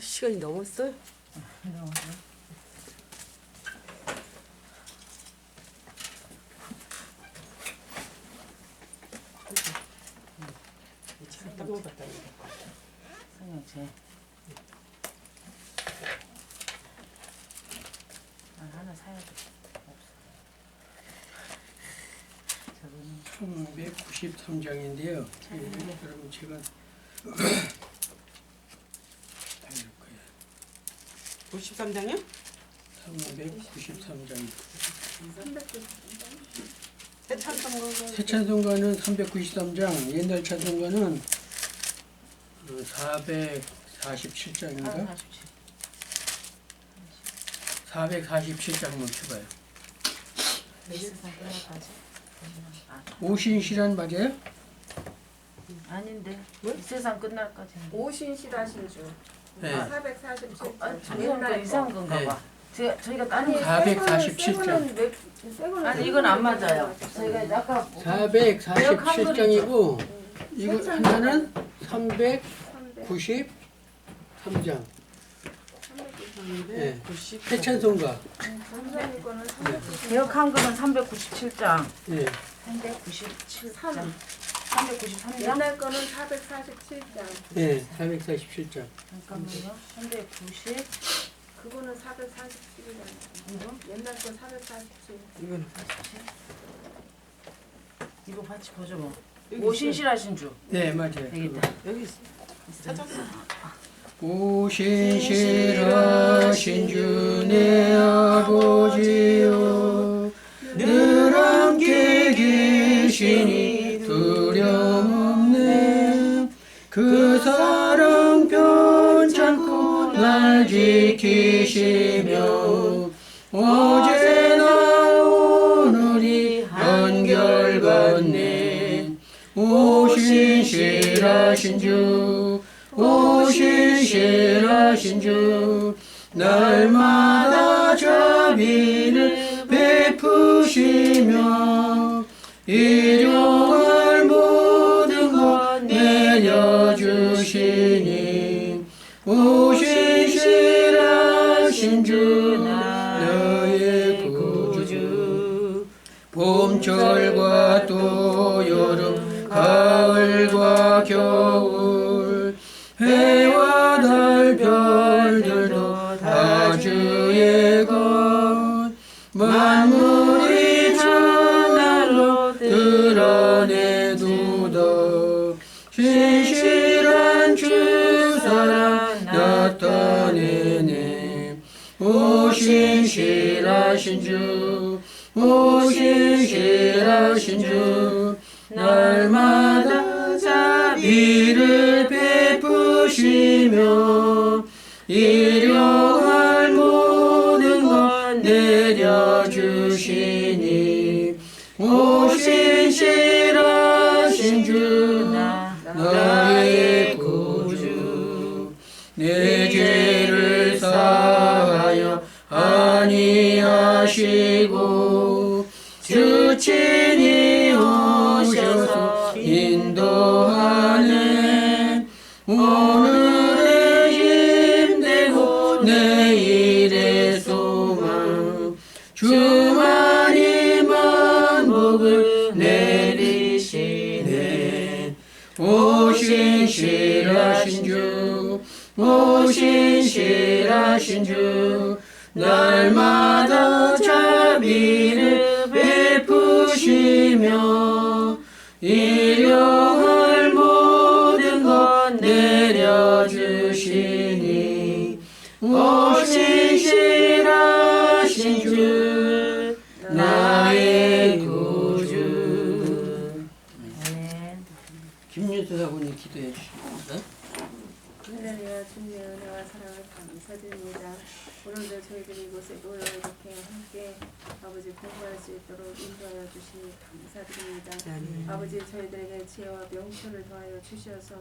시간이 넘었어요? 딱 먹었다 이거. 성형제. 하나 사야 돼. 저거는 1193장인데요. 그러면 제가 달릴 거예요. 53장이요? 1193장. 세찬송가. 새찬송가는 393장, 옛날 찬송가는 447장인가? 447장만 펴봐요. 오신시란 맞아요? 아닌데 이 세상 끝날까지. 오신실하신 주. 네. 447장. 옛날 이상한 건가 봐. 저희가 딴 거. 447장. 아니 이건 안 맞아요. 저희가 아까 447장이고 이거 하나는 393장. 네. 새찬송가. 개혁한 거는 397장. 네. 397장. 393장. 옛날 거는 447장. 네, 447장. 잠깐만요. 390. 그거는 447이잖아. 옛날 거 447. 이거는 이거 같이 보죠 뭐. 여기 오신실하신 주. 네, 맞아요. 되겠다. 여기 있어. 찾았어. 오신실하신 주 내 아버지여 늘 함께 계시니 두려움없네 그 사랑 변찮고 날 지키시며 어제나 오늘이 한결같네 오신실하신 주 오신실하신 주 날마다 자비를 베푸시며 일용할 모든 것 내려주시니 오신실하신 주 나의 구주 봄철과 또 여름 가을과 겨울 해와 달 별들도 다 주의 것 만물이 하나로 드러내두다 신실한 주 사랑 나타내네 오신실하신 주 오신실하신 주 날마다 자비를 베푸시며 일용할 모든 것 내려주시니 오신실하신 주 나의 구주 내 죄를 사하여 아니하시고 주 친히 오셔서 인도하네 오늘의 힘되고 내일의 소망 주만이 만복을 내리시네 오신실하신 주 오신실하신 주 날마다 자비를 베푸시며 일용할 모든 것 내려주시니 오신실하신 주 나의 구주. 김윤수 사부님 기도해 주십니다. 하나님의 주님의 은혜와 사랑을 감사드립니다. 오늘도 저희들이 이곳에 모여 이렇게 함께 아버지 공부할 수 있도록 인도하여 주시니 감사드립니다. 아버지 저희들에게 지혜와 명철을 더하여 주셔서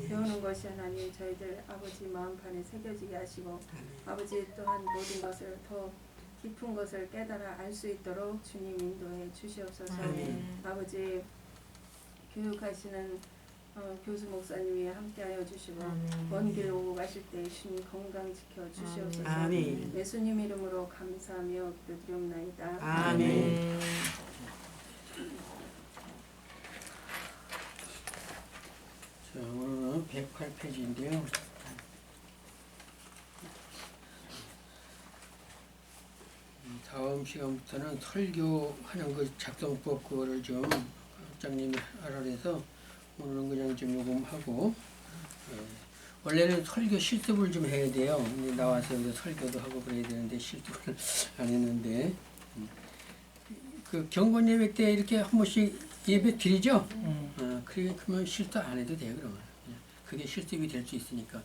배우는 것이 하나님 저희들 아버지 마음판에 새겨지게 하시고 아버지 또한 모든 것을 더 깊은 것을 깨달아 알 수 있도록 주님 인도해 주시옵소서. 아버지 교육하시는 교수 목사님이 함께하여 주시고 먼 길 오고 가실 때 주님 건강 지켜 주시옵소서. 아멘. 예수님 이름으로 감사하며 기도드리옵나이다. 아멘. 자, 오늘은 108페이지인데요. 다음 시간부터는 설교하는 그 작성법 그거를 좀 학장님이 하라 그래서 오늘은 그냥 좀 요금하고 원래는 설교 실습을 좀 해야 돼요. 근데 나와서 여기 설교도 하고 그래야 되는데 실습을 안 했는데 그 경건 예배 때 이렇게 한 번씩 예배 드리죠? 그러면 실습 안 해도 돼요. 그러면 그게 실습이 될 수 있으니까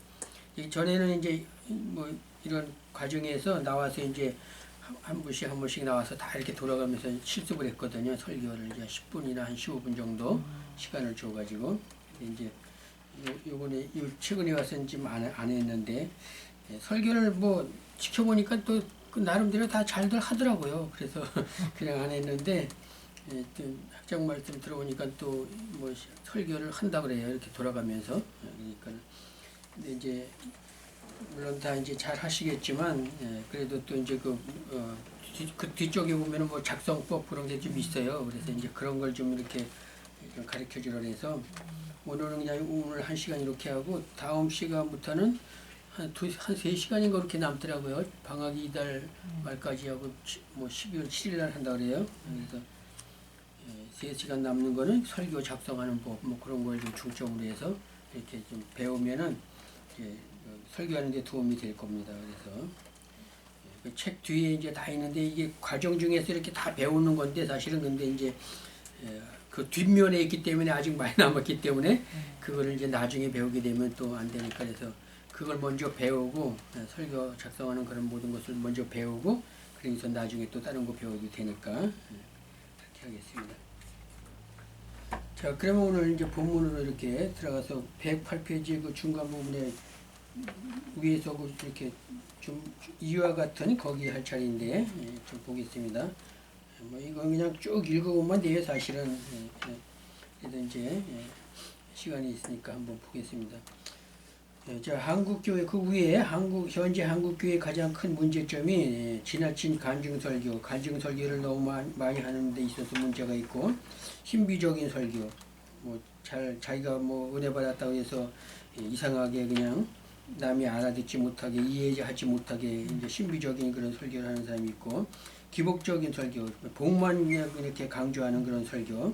전에는 이제 뭐 이런 과정에서 나와서 이제 한 분씩 나와서 다 이렇게 돌아가면서 실습을 했거든요. 설교를 이제 10분이나 한 15분 정도 시간을 줘가지고 이제 요번에 최근에 와서는 지금 안 했는데 설교를 뭐 지켜보니까 또 그 나름대로 다 잘들 하더라고요. 그래서 그냥 안 했는데 또 학장 말씀 들어보니까 또 뭐 설교를 한다 그래요. 이렇게 돌아가면서 그러니까 근데 이제 물론 다 이제 잘 하시겠지만 그래도 또 이제 그 뒤쪽에 보면은 뭐 작성법 그런 게 좀 있어요. 그래서 이제 그런 걸 좀 이렇게 좀 가르쳐 주라 해서 오늘은 그냥 오늘 1시간 이렇게 하고 다음 시간부터는 한 3시간인가 그렇게 남더라고요. 방학이 이달 말까지 하고 뭐 12월 7일 날 한다 그래요. 그래서 3시간 남는 거는 설교 작성하는 법 뭐 그런 걸 좀 중점으로 해서 이렇게 좀 배우면은 이제 설교하는 데 도움이 될 겁니다. 그래서 그 책 뒤에 이제 다 있는데 이게 과정 중에서 이렇게 다 배우는 건데 사실은 근데 이제 그 뒷면에 있기 때문에 아직 많이 남았기 때문에 그거를 이제 나중에 배우게 되면 또 안 되니까 그래서 그걸 먼저 배우고 설교 작성하는 그런 모든 것을 먼저 배우고 그래서 나중에 또 다른 거 배워도 되니까 그렇게 하겠습니다. 자, 그러면 오늘 이제 본문으로 이렇게 들어가서 108페이지 그 중간 부분에 위에서 이렇게 좀 이와 같은 거기 할 차례인데 좀 보겠습니다. 뭐 이거 그냥 쭉 읽어보면 돼요. 사실은 그래도 이제 시간이 있으니까 한번 보겠습니다. 자, 한국교회 그 위에 현재 한국교회 가장 큰 문제점이 지나친 간증설교를 너무 많이 하는 데 있어서 문제가 있고 신비적인 설교 뭐 자기가 뭐 은혜 받았다고 해서 이상하게 그냥 남이 알아듣지 못하게 이해하지 못하게 이제 신비적인 그런 설교를 하는 사람이 있고 기복적인 설교 복만 이렇게 강조하는 그런 설교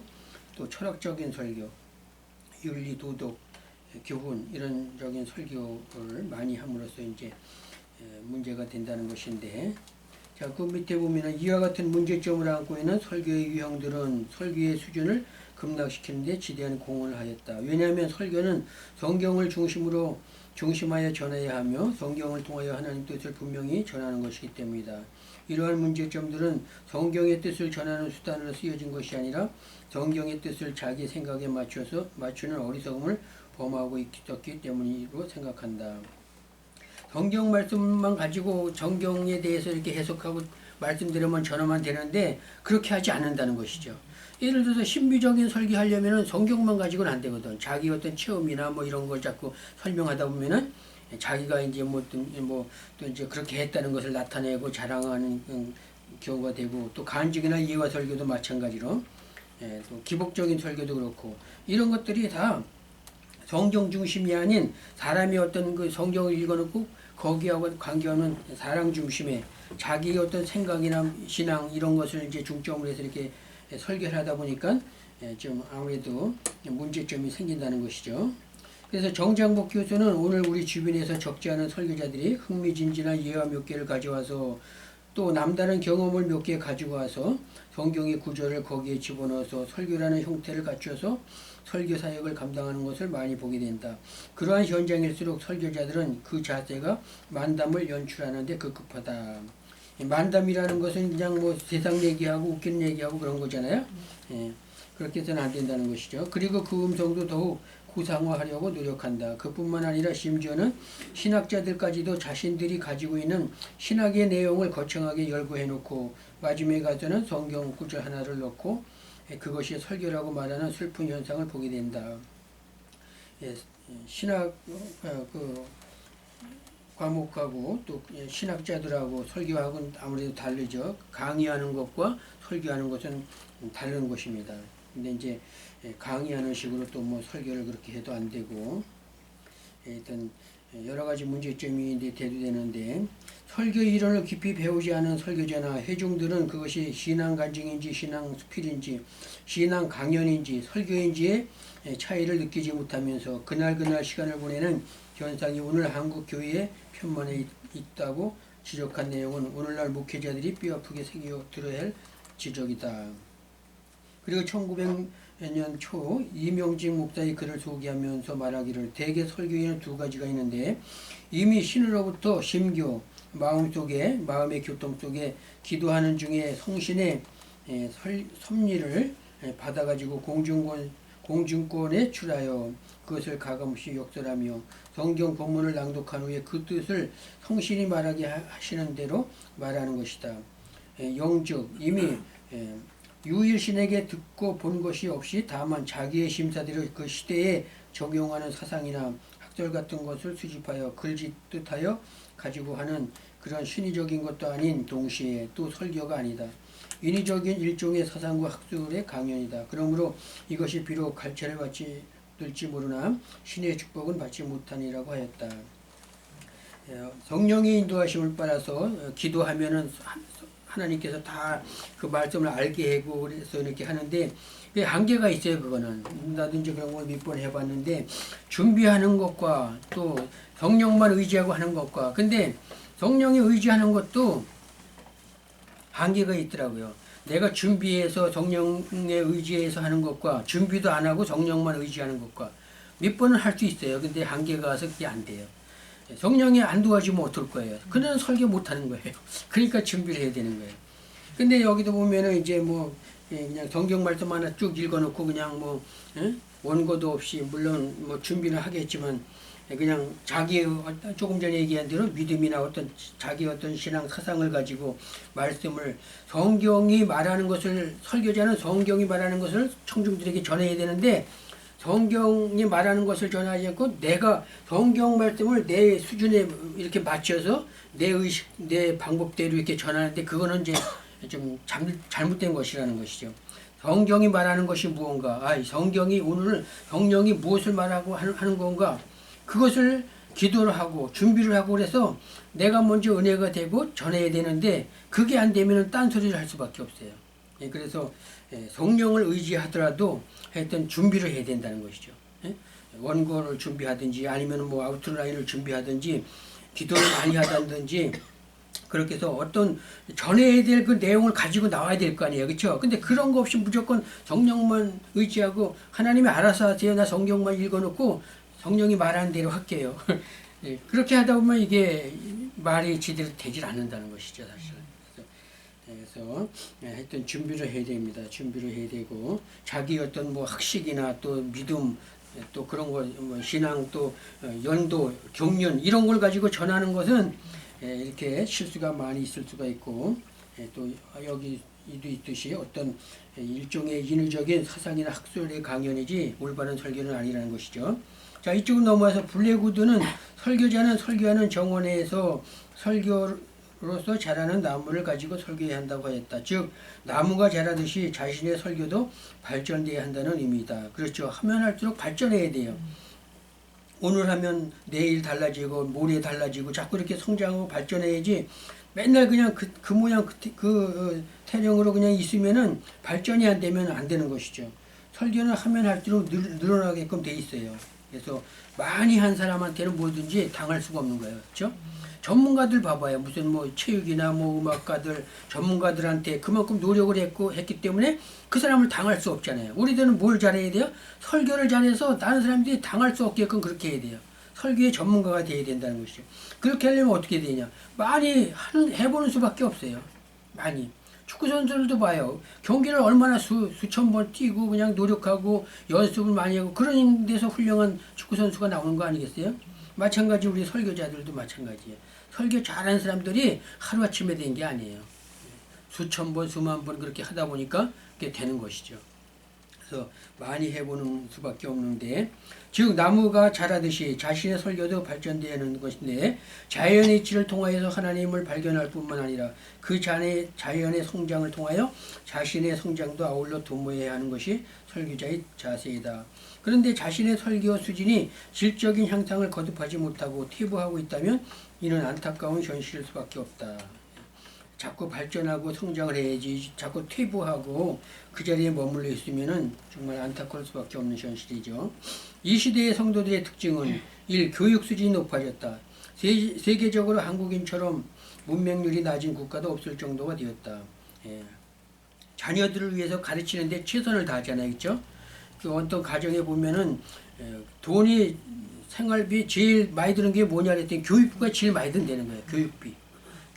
또 철학적인 설교 윤리 도덕 교훈 이런적인 설교를 많이 함으로써 이제 문제가 된다는 것인데 자, 그 밑에 보면은 이와 같은 문제점을 안고 있는 설교의 유형들은 설교의 수준을 급락시키는 데 지대한 공헌을 하였다. 왜냐하면 설교는 성경을 중심하여 전해야 하며 성경을 통하여 하나님 뜻을 분명히 전하는 것이기 때문이다. 이러한 문제점들은 성경의 뜻을 전하는 수단으로 쓰여진 것이 아니라 성경의 뜻을 자기 생각에 맞추는 어리석음을 범하고 있기 때문이라고 생각한다. 성경 말씀만 가지고 성경에 대해서 이렇게 해석하고 말씀드리면 전하면 되는데 그렇게 하지 않는다는 것이죠. 예를 들어서 신비적인 설교하려면은 성경만 가지고는 안 되거든. 자기 어떤 체험이나 뭐 이런 걸 자꾸 설명하다 보면은 자기가 이제 또 이제 그렇게 했다는 것을 나타내고 자랑하는 경우가 되고 또 간증이나 예화 설교도 마찬가지로 또 기복적인 설교도 그렇고 이런 것들이 다 성경 중심이 아닌 사람이 어떤 그 성경을 읽어놓고 거기하고 관계하는 사랑 중심의 자기 어떤 생각이나 신앙 이런 것을 이제 중점으로 해서 이렇게 설교를 하다 보니까 좀 아무래도 문제점이 생긴다는 것이죠. 그래서 정장복 교수는 오늘 우리 주변에서 적지 않은 설교자들이 흥미진진한 예화 몇 개를 가져와서 또 남다른 경험을 몇 개 가지고 와서 성경의 구절을 거기에 집어넣어서 설교라는 형태를 갖춰서 설교 사역을 감당하는 것을 많이 보게 된다. 그러한 현장일수록 설교자들은 그 자세가 만담을 연출하는데 급급하다. 만담이라는 것은 그냥 뭐 세상 얘기하고 웃기는 얘기하고 그런 거잖아요. 그렇게 해서는 안 된다는 것이죠. 그리고 그 음성도 더욱 구상화하려고 노력한다. 그뿐만 아니라 심지어는 신학자들까지도 자신들이 가지고 있는 신학의 내용을 거창하게 열거해놓고 마지막에 가서는 성경 구절 하나를 넣고 그것이 설교라고 말하는 슬픈 현상을 보게 된다. 신학 그 과목하고 또 신학자들하고 설교하고는 아무래도 다르죠. 강의하는 것과 설교하는 것은 다른 것입니다. 근데 이제 강의하는 식으로 또 뭐 설교를 그렇게 해도 안 되고 일단 여러 가지 문제점이 이제 대두되는데 설교 이론을 깊이 배우지 않은 설교자나 회중들은 그것이 신앙 간증인지 신앙 수필인지 신앙 강연인지 설교인지의 차이를 느끼지 못하면서 그날 시간을 보내는 현상이 오늘 한국 교회의 편만에 있다고 지적한 내용은 오늘날 목회자들이 뼈아프게 새겨 들어야 할 지적이다. 그리고 1900년 초 이명직 목사의 글을 소개하면서 말하기를 대개 설교에는 두 가지가 있는데 이미 신으로부터 심교, 마음의 교통 속에 기도하는 중에 성신의 섭리를 받아가지고 공중권에 출하여 그것을 가감없이 역설하며 성경 본문을 낭독한 후에 그 뜻을 성신이 말하게 하시는 대로 말하는 것이다. 영즉 이미 유일신에게 듣고 본 것이 없이 다만 자기의 심사대로 그 시대에 적용하는 사상이나 학설 같은 것을 수집하여 글짓듯하여 가지고 하는 그런 신의적인 것도 아닌 동시에 또 설교가 아니다. 인위적인 일종의 사상과 학술의 강연이다. 그러므로 이것이 비록 갈채를 받을지 모르나 신의 축복은 받지 못하니라고 하였다. 성령의 인도하심을 따라서 기도하면은 하나님께서 다 그 말씀을 알게 하고 그래서 이렇게 하는데 한계가 있어요. 그거는 나도 이제 그런 걸 몇 번 해봤는데 준비하는 것과 또 성령만 의지하고 하는 것과 근데 성령에 의지하는 것도 한계가 있더라고요. 내가 준비해서 성령에 의지해서 하는 것과 준비도 안 하고 성령만 의지하는 것과 몇 번은 할 수 있어요. 근데 한계가 와서 그게 안 돼요. 성령이 안 도와주면 어떨 거예요? 그는 설교 못 하는 거예요. 그러니까 준비를 해야 되는 거예요. 근데 여기도 보면은 이제 뭐 그냥 성경 말씀 하나 쭉 읽어놓고 그냥 뭐 원고도 없이 물론 뭐 준비는 하겠지만 그냥 자기 조금 전에 얘기한 대로 믿음이나 어떤 자기 어떤 신앙 사상을 가지고 말씀을 성경이 말하는 것을 설교자는 성경이 말하는 것을 청중들에게 전해야 되는데 성경이 말하는 것을 전하지 않고 내가 성경 말씀을 내 수준에 이렇게 맞춰서 내 의식, 내 방법대로 이렇게 전하는데 그거는 이제 좀 잘못된 것이라는 것이죠. 성경이 말하는 것이 무언가, 성경이 오늘 성령이 무엇을 말하고 하는 건가, 그것을 기도를 하고 준비를 하고 그래서 내가 먼저 은혜가 되고 전해야 되는데 그게 안 되면 딴소리를 할 수밖에 없어요. 그래서 성령을 의지하더라도 하여튼 준비를 해야 된다는 것이죠. 원고를 준비하든지 아니면 뭐 아웃라인을 준비하든지 기도를 많이 하든지 그렇게 해서 어떤 전해야 될 그 내용을 가지고 나와야 될 거 아니에요. 그렇죠? 근데 그런 거 없이 무조건 성령만 의지하고 하나님이 알아서 하세요. 나 성경만 읽어놓고 성령이 말하는 대로 할게요. 그렇게 하다 보면 이게 말이 제대로 되질 않는다는 것이죠. 사실. 그래서 하여튼 준비를 해야 됩니다. 준비를 해야 되고 자기 어떤 뭐 학식이나 또 믿음 또 그런 거 뭐 신앙 또 연도 경륜 이런 걸 가지고 전하는 것은 이렇게 실수가 많이 있을 수가 있고 또 여기 이도 있듯이 어떤 일종의 인위적인 사상이나 학술의 강연이지 올바른 설교는 아니라는 것이죠. 자, 이쪽으로 넘어와서 블랙우드는 설교자는 설교하는 정원에서 설교로서 자라는 나무를 가지고 설교해야 한다고 하였다. 즉 나무가 자라듯이 자신의 설교도 발전돼야 한다는 의미다. 그렇죠. 하면 할수록 발전해야 돼요. 오늘 하면 내일 달라지고 모레 달라지고 자꾸 이렇게 성장하고 발전해야지 맨날 그냥 그 모양 그 태령으로 그냥 있으면은 발전이 안 되면 안 되는 것이죠. 설교는 하면 할수록 늘어나게끔 돼 있어요. 그래서 많이 한 사람한테는 뭐든지 당할 수가 없는 거예요. 그렇죠? 전문가들 봐봐요. 무슨 뭐 체육이나 뭐 음악가들 전문가들한테 그만큼 노력을 했기 때문에 그 사람을 당할 수 없잖아요. 우리들은 뭘 잘해야 돼요? 설교를 잘해서 다른 사람들이 당할 수 없게끔 그렇게 해야 돼요. 설교의 전문가가 돼야 된다는 것이죠. 그렇게 하려면 어떻게 되냐? 많이 해보는 수밖에 없어요. 많이. 축구 선수들도 봐요. 경기를 얼마나 수천 번 뛰고 그냥 노력하고 연습을 많이 하고 그런 데서 훌륭한 축구 선수가 나오는 거 아니겠어요? 마찬가지 우리 설교자들도 마찬가지예요. 설교 잘하는 사람들이 하루아침에 된 게 아니에요. 수천 번, 수만 번 그렇게 하다 보니까 그게 되는 것이죠. 그래서 많이 해보는 수밖에 없는데, 즉 나무가 자라듯이 자신의 설교도 발전되는 것인데, 자연의 이치를 통하여서 하나님을 발견할 뿐만 아니라 그 자연의 성장을 통하여 자신의 성장도 아울러 도모해야 하는 것이 설교자의 자세이다. 그런데 자신의 설교 수준이 질적인 향상을 거듭하지 못하고 퇴보하고 있다면 이는 안타까운 현실일 수밖에 없다. 자꾸 발전하고 성장을 해야지 자꾸 퇴보하고 그 자리에 머물러 있으면은 정말 안타까울 수밖에 없는 현실이죠. 이 시대의 성도들의 특징은 1. 교육 수준이 높아졌다. 세계적으로 한국인처럼 문맹률이 낮은 국가도 없을 정도가 되었다. 예. 자녀들을 위해서 가르치는데 최선을 다하잖아요. 그렇죠? 그 어떤 가정에 보면은 돈이 생활비 제일 많이 드는 게 뭐냐 그랬더니 교육비가 제일 많이 든다는 거예요. 교육비.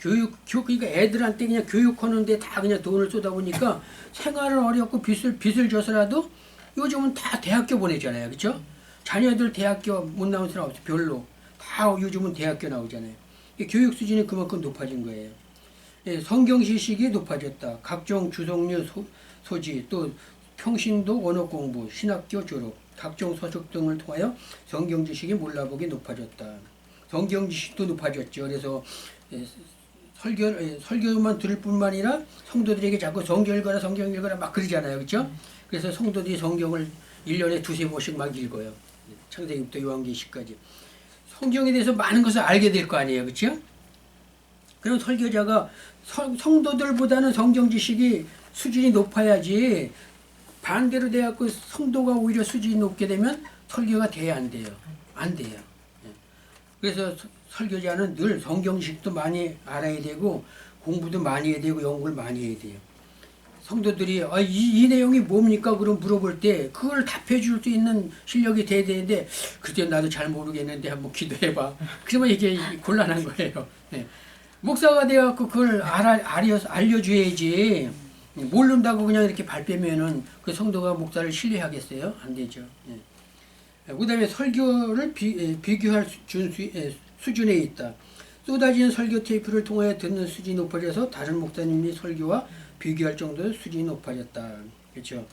그러니까 애들한테 그냥 교육하는데 다 그냥 돈을 쏟아 보니까 생활은 어렵고 빚을 져서라도 요즘은 다 대학교 보내잖아요. 그렇죠? 자녀들 대학교 못 나온 사람 없어. 별로. 다 요즘은 대학교 나오잖아요. 교육 수준이 그만큼 높아진 거예요. 예, 성경 지식이 높아졌다. 각종 주성류 소지, 또 평신도 언어 공부, 신학교 졸업, 각종 서적 등을 통하여 성경 지식이 몰라보기 높아졌다. 성경 지식도 높아졌죠. 그래서 설교만 들을 뿐만 아니라 성도들에게 자꾸 성경 읽어라 막 그러잖아요. 그렇죠? 그래서 성도들이 성경을 1년에 두세 번씩 막 읽어요. 창세기부터 요한계시까지. 성경에 대해서 많은 것을 알게 될 거 아니에요. 그렇죠? 그럼 설교자가 성도들보다는 성경 지식이 수준이 높아야지, 반대로 돼갖고 성도가 오히려 수준이 높게 되면 설교가 돼야 안 돼요. 안 돼요. 그래서 설교자는 늘 성경 지식도 많이 알아야 되고 공부도 많이 해야 되고 연구를 많이 해야 돼요. 성도들이 이 내용이 뭡니까? 그럼 물어볼 때 그걸 답해 줄 수 있는 실력이 돼야 되는데, 그때 나도 잘 모르겠는데 한번 기도해봐. 그러면 이게 곤란한 거예요. 네. 목사가 돼갖고 그걸 알려줘야지. 모른다고 그냥 이렇게 발뺌면은 그 성도가 목사를 신뢰하겠어요? 안 되죠. 네. 그 다음에 설교를 비교할 수준에 있다. 쏟아지는 설교 테이프를 통해 듣는 수준이 높아져서 다른 목사님이 설교와 비교할 정도로 수준이 높아졌다. 그렇죠?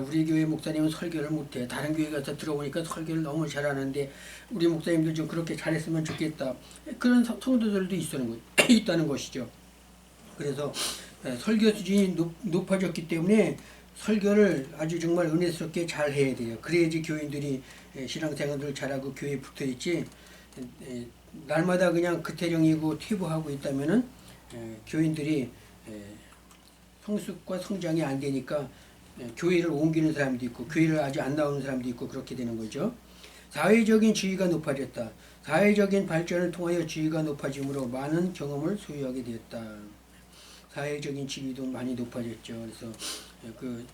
우리 교회 목사님은 설교를 못해. 다른 교회 가서 들어보니까 설교를 너무 잘하는데 우리 목사님들 좀 그렇게 잘했으면 좋겠다. 그런 성도들도 있다는 것이죠. 그래서 설교 수준이 높아졌기 때문에 설교를 아주 정말 은혜스럽게 잘 해야 돼요. 그래야지 교인들이 신앙생활을 잘하고 교회에 붙어있지, 날마다 그냥 그태령이고 퇴보하고 있다면은 교인들이 성숙과 성장이 안 되니까 교회를 옮기는 사람도 있고 교회를 아직 안 나오는 사람도 있고 그렇게 되는 거죠. 사회적인 지위가 높아졌다. 사회적인 발전을 통하여 지위가 높아짐으로 많은 경험을 소유하게 되었다. 사회적인 지위도 많이 높아졌죠. 그래서 그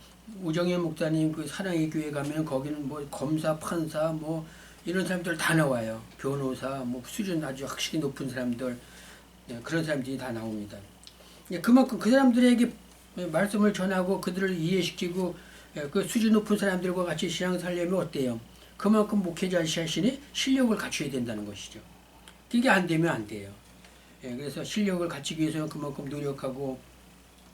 오정현 목사님 그 사랑의 교회 가면 거기는 뭐 검사, 판사 뭐 이런 사람들 다 나와요. 변호사, 뭐 수준 아주 확실히 높은 사람들, 그런 사람들이 다 나옵니다. 그만큼 그 사람들에게 말씀을 전하고 그들을 이해시키고 그 수준 높은 사람들과 같이 신앙 살려면 어때요? 그만큼 목회자 자신이 실력을 갖춰야 된다는 것이죠. 그게 안 되면 안 돼요. 그래서 실력을 갖추기 위해서는 그만큼 노력하고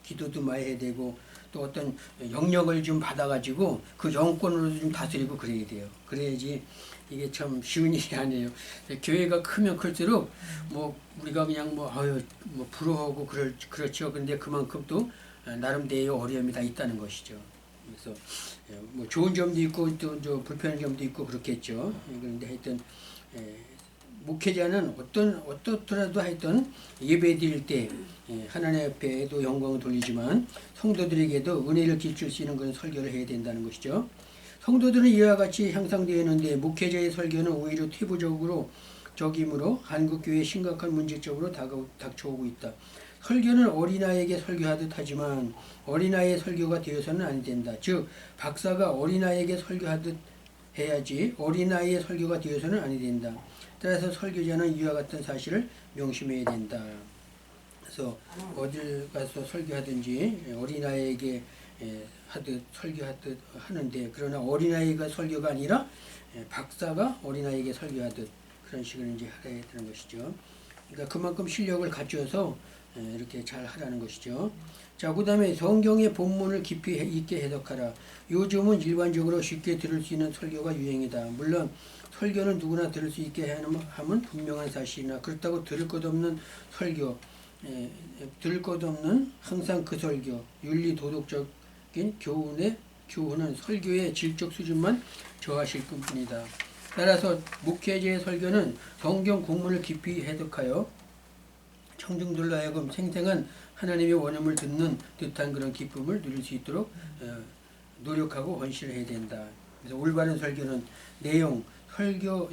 기도도 많이 해야 되고 또 어떤 영역을 좀 받아가지고 그 영권으로 좀 다스리고 그래야 돼요. 그래야지 이게 참 쉬운 일이 아니에요. 교회가 크면 클수록 뭐 우리가 그냥 뭐 부러워하고 그렇죠. 근데 그만큼 또 나름대로의 어려움이 다 있다는 것이죠. 그래서 뭐 좋은 점도 있고 또 불편한 점도 있고 그렇겠죠. 그런데 하여튼 목회자는 어떻더라도 하여튼 예배 드릴 때 하나님 앞에도 영광을 돌리지만 성도들에게도 은혜를 끼칠 수 있는 그런 설교를 해야 된다는 것이죠. 성도들은 이와 같이 향상되어 있는데 목회자의 설교는 오히려 퇴보적이므로 한국교회에 심각한 문제점으로 닥쳐오고 있다. 설교는 어린아이에게 설교하듯 하지만 어린아이의 설교가 되어서는 안 된다. 즉 박사가 어린아이에게 설교하듯 해야지 어린아이의 설교가 되어서는 아니 된다. 따라서 설교자는 이와 같은 사실을 명심해야 된다. 그래서 어딜 가서 설교하든지 어린아이에게 설교하듯 하는데, 그러나 어린아이가 설교가 아니라 박사가 어린아이에게 설교하듯 그런 식으로 이제 해야 되는 것이죠. 그러니까 그만큼 실력을 갖춰서 이렇게 잘 하라는 것이죠. 자, 그 다음에 성경의 본문을 깊이 있게 해석하라. 요즘은 일반적으로 쉽게 들을 수 있는 설교가 유행이다. 물론 설교는 누구나 들을 수 있게 하면 분명한 사실이나 그렇다고 들을 것 없는 설교, 들을 것 없는 항상 그 설교, 윤리 도덕적인 교훈은 설교의 질적 수준만 저하실 뿐입니다. 따라서 목회자의 설교는 성경 본문을 깊이 해석하여 청중들로 하여금 생생한 하나님의 원음을 듣는 듯한 그런 기쁨을 누릴 수 있도록 노력하고 헌신을 해야 된다. 그래서 올바른 설교는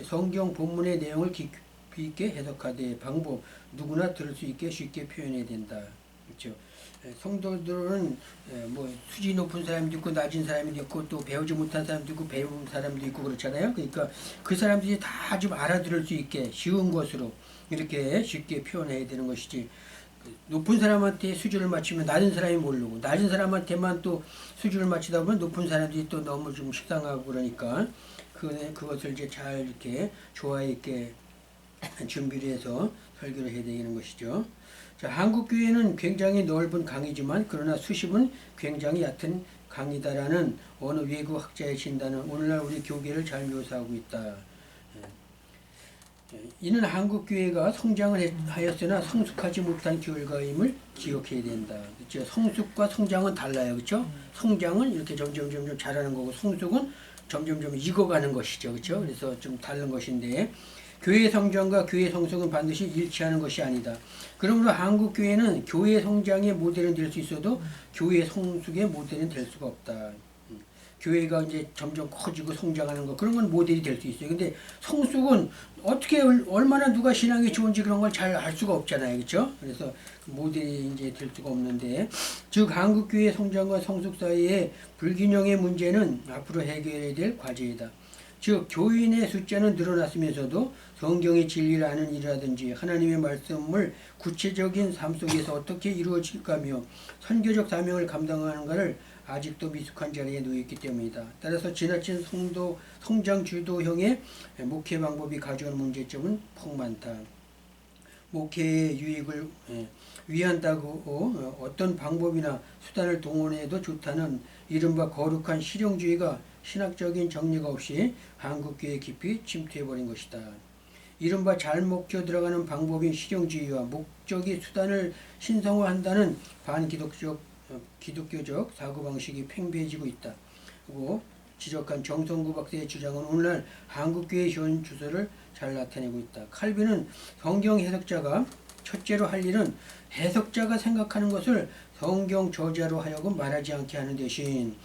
성경 본문의 내용을 깊이 있게 해석하되 방법, 누구나 들을 수 있게 쉽게 표현해야 된다. 그렇죠? 성도들은 뭐 수지 높은 사람도 있고 낮은 사람도 있고 또 배우지 못한 사람도 있고 배운 사람도 있고 그렇잖아요. 그러니까 그 사람들이 다 좀 알아들을 수 있게 쉬운 것으로 이렇게 쉽게 표현해야 되는 것이지, 높은 사람한테 수주를 맞추면 낮은 사람이 모르고 낮은 사람한테만 또 수주를 맞추다 보면 높은 사람들이 또 너무 좀 식상하고 그러니까 그것을 이제 잘 이렇게 조화 있게 준비를 해서 설교를 해야 되는 것이죠. 자, 한국 교회는 굉장히 넓은 강이지만 그러나 수심은 굉장히 얕은 강이다라는 어느 외국 학자의 진단은 오늘날 우리 교계를 잘 묘사하고 있다. 이는 한국 교회가 성장을 하였으나 성숙하지 못한 결과임을 기억해야 된다. 그렇죠? 성숙과 성장은 달라요, 그렇죠? 성장은 이렇게 점점 잘하는 거고 성숙은 점점 익어가는 것이죠, 그렇죠? 그래서 좀 다른 것인데 교회 성장과 교회 성숙은 반드시 일치하는 것이 아니다. 그러므로 한국 교회는 교회 성장의 모델은 될 수 있어도 교회 성숙의 모델은 될 수가 없다. 교회가 이제 점점 커지고 성장하는 거 그런 건 모델이 될 수 있어요. 근데 성숙은 어떻게 얼마나 누가 신앙이 좋은지 그런 걸 잘 알 수가 없잖아요, 그렇죠? 그래서 모델이 이제 될 수가 없는데, 즉 한국 교회 성장과 성숙 사이의 불균형의 문제는 앞으로 해결해야 될 과제이다. 즉 교인의 숫자는 늘어났으면서도 성경의 진리를 아는 일이라든지 하나님의 말씀을 구체적인 삶 속에서 어떻게 이루어질까며 선교적 사명을 감당하는가를 아직도 미숙한 자리에 놓여있기 때문이다. 따라서 지나친 성장 주도형의 목회 방법이 가져오는 문제점은 폭많다. 목회의 유익을 위한다고 어떤 방법이나 수단을 동원해도 좋다는 이른바 거룩한 실용주의가 신학적인 정리가 없이 한국교회에 깊이 침투해버린 것이다. 이른바 잘 먹혀 들어가는 방법인 실용주의와 목적이 수단을 신성화한다는 기독교적 사고방식이 팽배해지고 있다. 그리고 지적한 정성구 박사의 주장은 오늘날 한국교회의 현 주소를 잘 나타내고 있다. 칼빈은 성경 해석자가 첫째로 할 일은 해석자가 생각하는 것을 성경 저자로 하여금 말하지 않게 하는 대신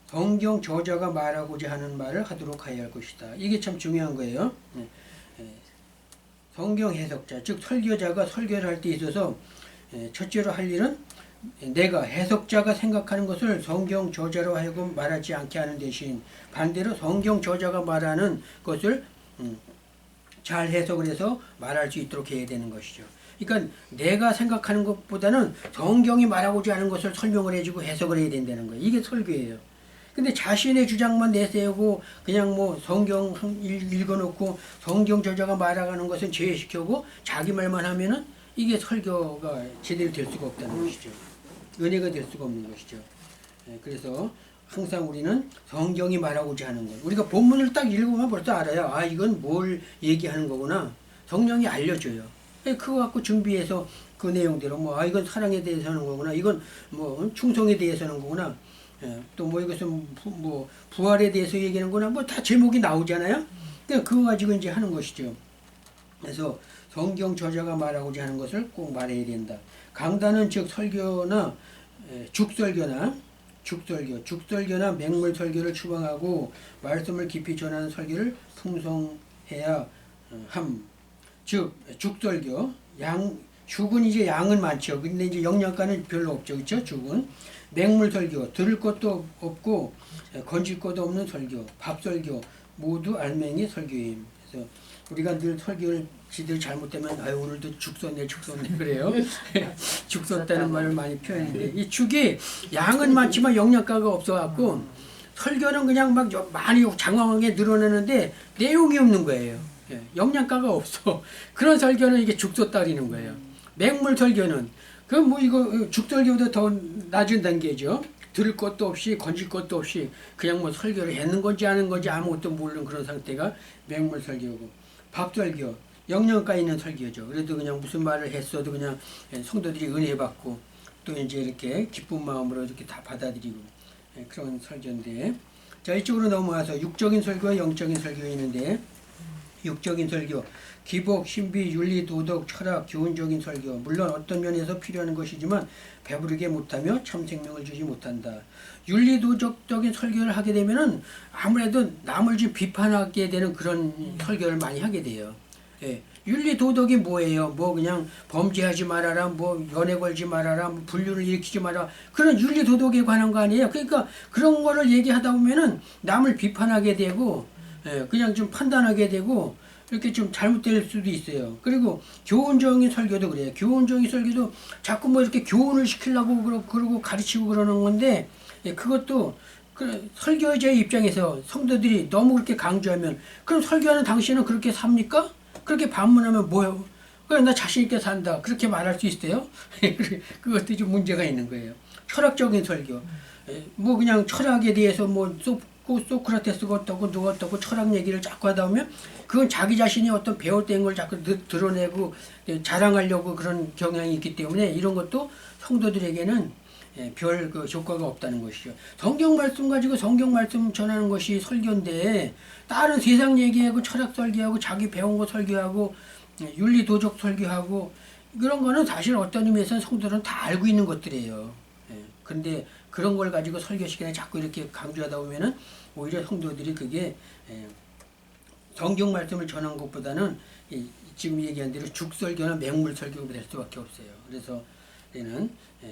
성경 저자가 말하고자 하는 말을 하도록 해야 할 것이다. 이게 참 중요한 거예요. 성경 해석자, 즉 설교자가 설교를 할 때 있어서 첫째로 할 일은 내가 해석자가 생각하는 것을 성경 저자로 하여금 말하지 않게 하는 대신 반대로 성경 저자가 말하는 것을 잘 해석을 해서 말할 수 있도록 해야 되는 것이죠. 그러니까 내가 생각하는 것보다는 성경이 말하고자 하는 것을 설명을 해주고 해석을 해야 된다는 거예요. 이게 설교예요. 근데 자신의 주장만 내세우고 그냥 뭐 성경 읽어놓고 성경 저자가 말하는 것은 제외시키고 자기 말만 하면은 이게 설교가 제대로 될 수가 없다는 것이죠. 은혜가 될 수가 없는 것이죠. 그래서 항상 우리는 성경이 말하고자 하는 것, 우리가 본문을 딱 읽으면 벌써 알아요. 아, 이건 뭘 얘기하는 거구나. 성령이 알려줘요. 그거 갖고 준비해서 그 내용대로 뭐 이건 사랑에 대해서 하는 거구나. 이건 뭐 충성에 대해서 하는 거구나. 또 뭐 이것은 뭐 부활에 대해서 얘기하는 거나 뭐 다 제목이 나오잖아요. 그러니까 그거 가지고 이제 하는 것이죠. 그래서 성경 저자가 말하고자 하는 것을 꼭 말해야 된다. 강단은 즉 설교나 죽설교나 맹물 설교를 추방하고 말씀을 깊이 전하는 설교를 풍성해야 함. 즉 죽설교, 죽은 이제 양은 많죠. 근데 이제 영양가는 별로 없죠, 그렇죠? 죽은 맹물 설교, 들을 것도 없고 건질 것도 없는 설교, 밥설교 모두 알맹이 설교임. 그래서 우리가 늘 설교를 지들 잘못되면 오늘도 죽 썼네 그래요. 죽 썼다는 말을 많이 표현했는데 이 죽이 양은 많지만 영양가가 없어갖고 설교는 그냥 막 많이 장황하게 늘어나는데 내용이 없는 거예요. 영양가가 없어. 그런 설교는 이게 죽 썼다 그러는 거예요. 맹물 설교는 그 뭐 이거 죽설교보다 더 낮은 단계죠. 들을 것도 없이 건질 것도 없이 그냥 뭐 설교를 했는 건지 아는 건지 아무것도 모르는 그런 상태가 맹물 설교고, 밥설교 영양가 있는 설교죠. 그래도 그냥 무슨 말을 했어도 그냥 성도들이 은혜 받고 또 이제 이렇게 기쁜 마음으로 이렇게 다 받아들이고 그런 설교인데, 자 이쪽으로 넘어와서 육적인 설교와 영적인 설교 있는데, 육적인 설교 기복, 신비, 윤리, 도덕, 철학, 교훈적인 설교 물론 어떤 면에서 필요한 것이지만 배부르게 못하며 참 생명을 주지 못한다. 윤리, 도덕적인 설교를 하게 되면은 아무래도 남을 좀 비판하게 되는 그런 설교를 많이 하게 돼요. 예. 윤리 도덕이 뭐예요? 뭐 그냥 범죄하지 말아라, 뭐 연애 걸지 말아라, 뭐 불륜을 일으키지 말아라, 그런 윤리 도덕에 관한 거 아니에요. 그러니까 그런 거를 얘기하다 보면은 남을 비판하게 되고, 예, 그냥 좀 판단하게 되고 이렇게 좀 잘못될 수도 있어요. 그리고 교훈적인 설교도 그래요. 교훈적인 설교도 자꾸 뭐 이렇게 교훈을 시키려고 그러고 가르치고 그러는 건데, 예, 그것도 그 설교자의 입장에서 성도들이 너무 그렇게 강조하면 그럼 설교하는 당신은 그렇게 삽니까? 그렇게 반문하면 뭐예요? 그래 나 자신 있게 산다 그렇게 말할 수 있어요? 그것도 좀 문제가 있는 거예요. 철학적인 설교, 뭐 그냥 철학에 대해서 뭐 소크라테스가 어떻고 누가 어떻고 철학 얘기를 자꾸 하다 보면 그건 자기 자신이 어떤 배웠던 걸 자꾸 드러내고 자랑하려고 그런 경향이 있기 때문에 이런 것도 성도들에게는 별 그 효과가 없다는 것이죠. 성경 말씀 가지고 성경 말씀 전하는 것이 설교인데, 다른 세상 얘기하고 철학 설교하고 자기 배운 거 설교하고 윤리 도덕 설교하고 그런 거는 사실 어떤 의미에서는 성도들은 다 알고 있는 것들이에요. 근데 그런 걸 가지고 설교 시간에 자꾸 이렇게 강조하다 보면은 오히려 성도들이 그게 성경 말씀을 전한 것보다는 지금 얘기한 대로 죽설교나 맹물설교가 될 수밖에 없어요. 그래서 얘는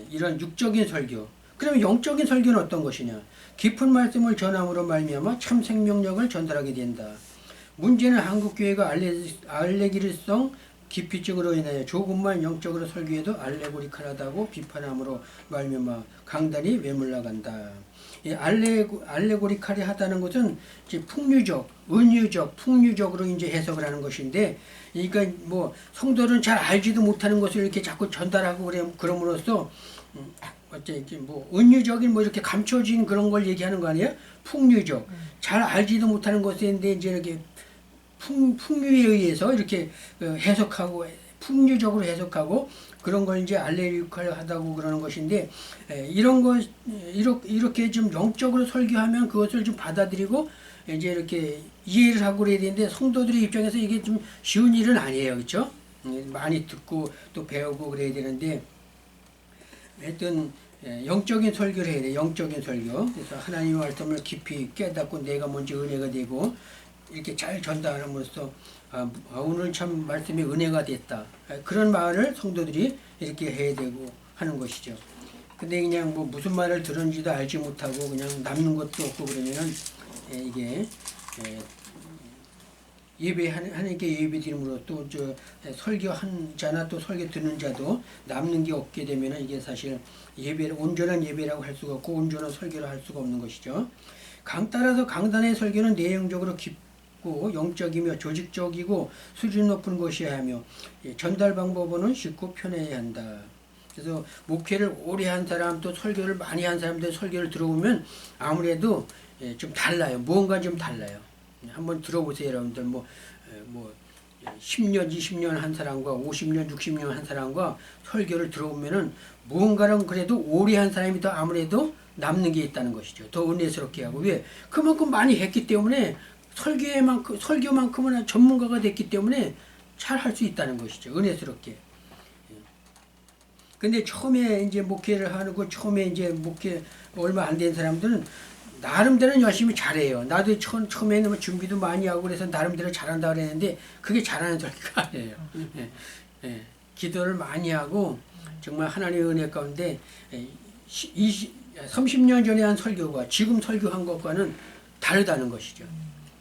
이런 육적인 설교, 그러면 영적인 설교는 어떤 것이냐? 깊은 말씀을 전함으로 말미암아 참 생명력을 전달하게 된다. 문제는 한국교회가 알레기리성 기피증으로 인하여 조금만 영적으로 설교해도 알레고리칼하다고 비판함으로 말미암아 강단이 외물나간다. 이 알레고리칼이 하다는 것은 이제 풍류적, 은유적, 풍류적으로 이제 해석을 하는 것인데, 그러니까 뭐 성도는 잘 알지도 못하는 것을 이렇게 자꾸 전달하고 그럼으로써 어째 뭐 은유적인 뭐 이렇게 감춰진 그런 걸 얘기하는 거 아니에요? 풍류적, 잘 알지도 못하는 것인데 이제 이렇게 풍류에 의해서 이렇게 해석하고 풍류적으로 해석하고 그런 걸 이제 알레리칼 하다고 그러는 것인데, 이런 것 이렇게 좀 영적으로 설교하면 그것을 좀 받아들이고 이제 이렇게 이해를 하고 그래야 되는데, 성도들의 입장에서 이게 좀 쉬운 일은 아니에요, 그렇죠? 많이 듣고 또 배우고 그래야 되는데, 하여튼 영적인 설교를 해야 돼. 영적인 설교. 그래서 하나님의 말씀을 깊이 깨닫고 내가 뭔지 은혜가 되고 이렇게 잘 전달함으로써 오늘 참 말씀이 은혜가 됐다, 그런 말을 성도들이 이렇게 해야 되고 하는 것이죠. 근데 그냥 뭐 무슨 말을 들었는지도 알지 못하고 그냥 남는 것도 없고 그러면은 이게 하나님께 예배드림으로 또 저 설교한 자나 또 설교 듣는 자도 남는 게 없게 되면은 이게 사실 예배를 온전한 예배라고 할 수가 없고 온전한 설교를 할 수가 없는 것이죠. 따라서 강단의 설교는 내용적으로 깊고 영적이며 조직적이고 수준 높은 것이어야 하며 전달 방법은 쉽고 편해야 한다. 그래서 목회를 오래 한 사람 또 설교를 많이 한 사람들 설교를 들어보면 아무래도 좀 달라요. 뭔가 좀 달라요. 한번 들어보세요, 여러분들. 뭐 10년, 20년 한 사람과 50년, 60년 한 사람과 설교를 들어보면은 무언가는 그래도 오래 한 사람이 더 아무래도 남는 게 있다는 것이죠. 더 은혜스럽게 하고. 왜? 그만큼 많이 했기 때문에 설교만큼은 전문가가 됐기 때문에 잘 할 수 있다는 것이죠. 은혜스럽게. 근데 처음에 이제 목회를 하고 처음에 이제 목회 얼마 안 된 사람들은 나름대로는 열심히 잘해요. 나도 처음에는 뭐 준비도 많이 하고 그래서 나름대로 잘한다 그랬는데 그게 잘하는 설교가 아니에요. 기도를 많이 하고 정말 하나님의 은혜 가운데 30년 전에 한 설교가 지금 설교한 것과는 다르다는 것이죠.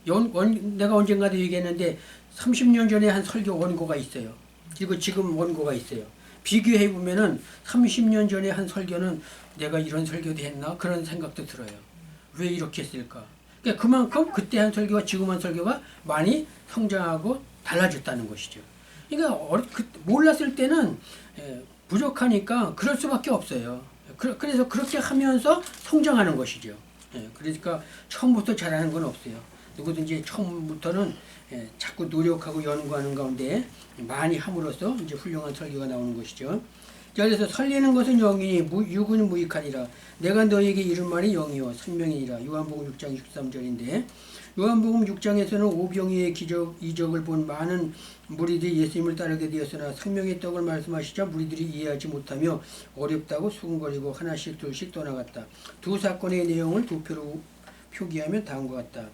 내가 언젠가도 얘기했는데 30년 전에 한 설교 원고가 있어요. 그리고 지금 원고가 있어요. 비교해 보면은 30년 전에 한 설교는 내가 이런 설교도 했나 그런 생각도 들어요. 왜 이렇게 했을까? 그러니까 그만큼 그때 한 설교와 지금 한 설교가 많이 성장하고 달라졌다는 것이죠. 그러니까 몰랐을 때는 부족하니까 그럴 수밖에 없어요. 그래서 그렇게 하면서 성장하는 것이죠. 그러니까 처음부터 잘하는 건 없어요. 누구든지 처음부터는 자꾸 노력하고 연구하는 가운데 많이 함으로써 이제 훌륭한 설교가 나오는 것이죠. 자, 그래서 설리는 것은 영이니 육은 무익하니라. 내가 너에게 이른 말이 영이요 생명이니라. 요한복음 6장 63절인데 요한복음 6장에서는 오병이의 이적을 본 많은 무리들이 예수님을 따르게 되었으나 생명의 떡을 말씀하시자 무리들이 이해하지 못하며 어렵다고 수군거리고 하나씩 둘씩 떠나갔다. 두 사건의 내용을 두 표로 표기하면 다음과 같다.